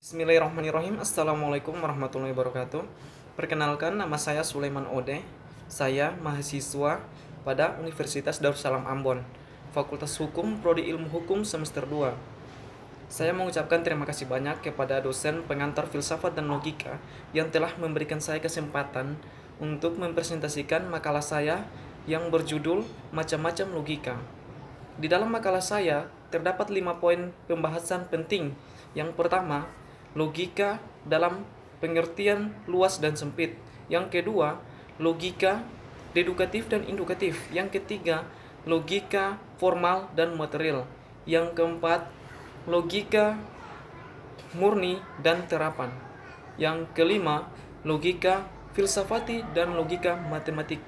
Bismillahirrahmanirrahim. Assalamualaikum warahmatullahi wabarakatuh. Perkenalkan, nama saya Sulaiman Ode. Saya mahasiswa pada Universitas Darussalam Ambon, Fakultas Hukum, Prodi Ilmu Hukum semester 2. Saya mengucapkan terima kasih banyak kepada dosen pengantar filsafat dan logika yang telah memberikan saya kesempatan untuk mempresentasikan makalah saya yang berjudul Macam-macam Logika. Di dalam makalah saya terdapat 5 poin pembahasan penting. Yang pertama, logika dalam pengertian luas dan sempit. Yang kedua, logika dedukatif dan indukatif. Yang ketiga, logika formal dan material. Yang keempat, logika murni dan terapan. Yang kelima, logika filsafati dan logika matematik.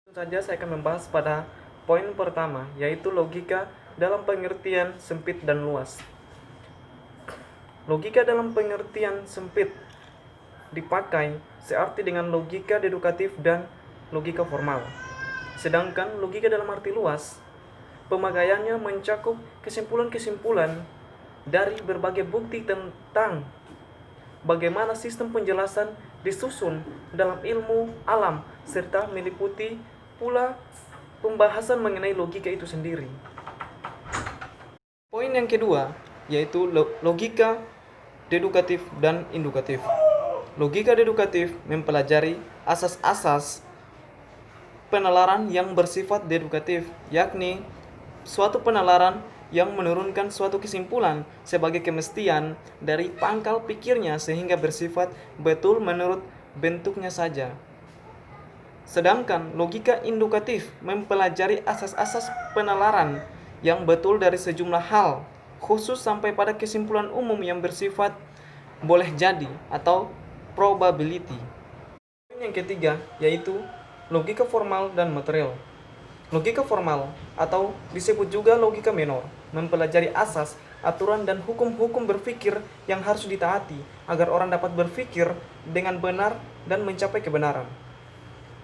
Tentu saja saya akan membahas pada poin pertama, yaitu logika dalam pengertian sempit dan luas. Logika dalam pengertian sempit dipakai searti dengan logika dedukatif dan logika formal. Sedangkan logika dalam arti luas, pemakaiannya mencakup kesimpulan-kesimpulan dari berbagai bukti tentang bagaimana sistem penjelasan disusun dalam ilmu alam, serta meliputi pula pembahasan mengenai logika itu sendiri. Poin yang kedua, yaitu logika dedukatif dan indukatif. Logika dedukatif mempelajari asas-asas penalaran yang bersifat dedukatif, yakni suatu penalaran yang menurunkan suatu kesimpulan sebagai kemestian dari pangkal pikirnya sehingga bersifat betul menurut bentuknya saja. Sedangkan logika indukatif mempelajari asas-asas penalaran yang betul dari sejumlah hal, khusus sampai pada kesimpulan umum yang bersifat boleh jadi atau probability. Yang ketiga, yaitu logika formal dan material. Logika formal atau disebut juga logika menor mempelajari asas, aturan dan hukum-hukum berpikir yang harus ditaati agar orang dapat berpikir dengan benar dan mencapai kebenaran.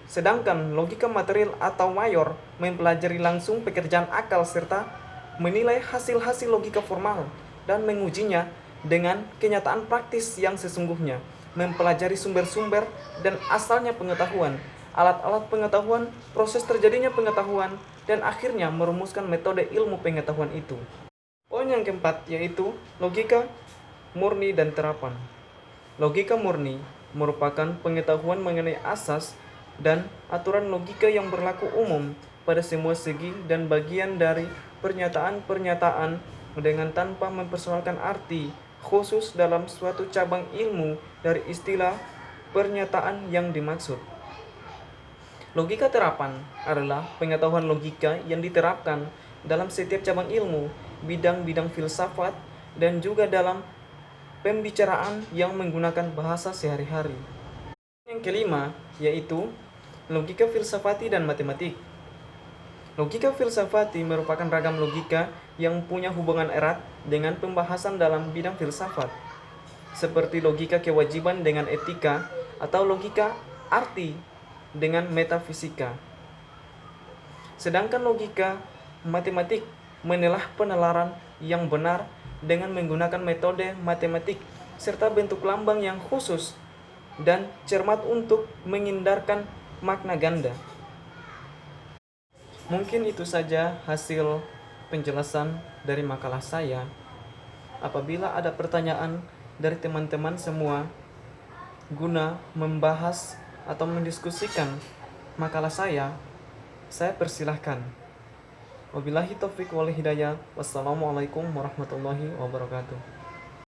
Sedangkan logika material atau mayor mempelajari langsung pekerjaan akal serta menilai hasil-hasil logika formal dan mengujinya dengan kenyataan praktis yang sesungguhnya, mempelajari sumber-sumber dan asalnya pengetahuan, alat-alat pengetahuan, proses terjadinya pengetahuan, dan akhirnya merumuskan metode ilmu pengetahuan itu. Poin yang keempat yaitu logika murni dan terapan. Logika murni merupakan pengetahuan mengenai asas dan aturan logika yang berlaku umum pada semua segi dan bagian dari pernyataan-pernyataan dengan tanpa mempersoalkan arti khusus dalam suatu cabang ilmu dari istilah pernyataan yang dimaksud. Logika terapan adalah pengetahuan logika yang diterapkan dalam setiap cabang ilmu, bidang-bidang filsafat, dan juga dalam pembicaraan yang menggunakan bahasa sehari-hari. Yang kelima yaitu logika filsafati dan matematik. Logika filsafati merupakan ragam logika yang punya hubungan erat dengan pembahasan dalam bidang filsafat, seperti logika kewajiban dengan etika atau logika arti dengan metafisika. Sedangkan logika matematik menelaah penalaran yang benar dengan menggunakan metode matematik serta bentuk lambang yang khusus dan cermat untuk menghindarkan makna ganda. Mungkin itu saja hasil penjelasan dari makalah saya. Apabila ada pertanyaan dari teman-teman semua guna membahas atau mendiskusikan makalah saya persilahkan. Wabillahi taufiq wal hidayah. Wassalamualaikum warahmatullahi wabarakatuh.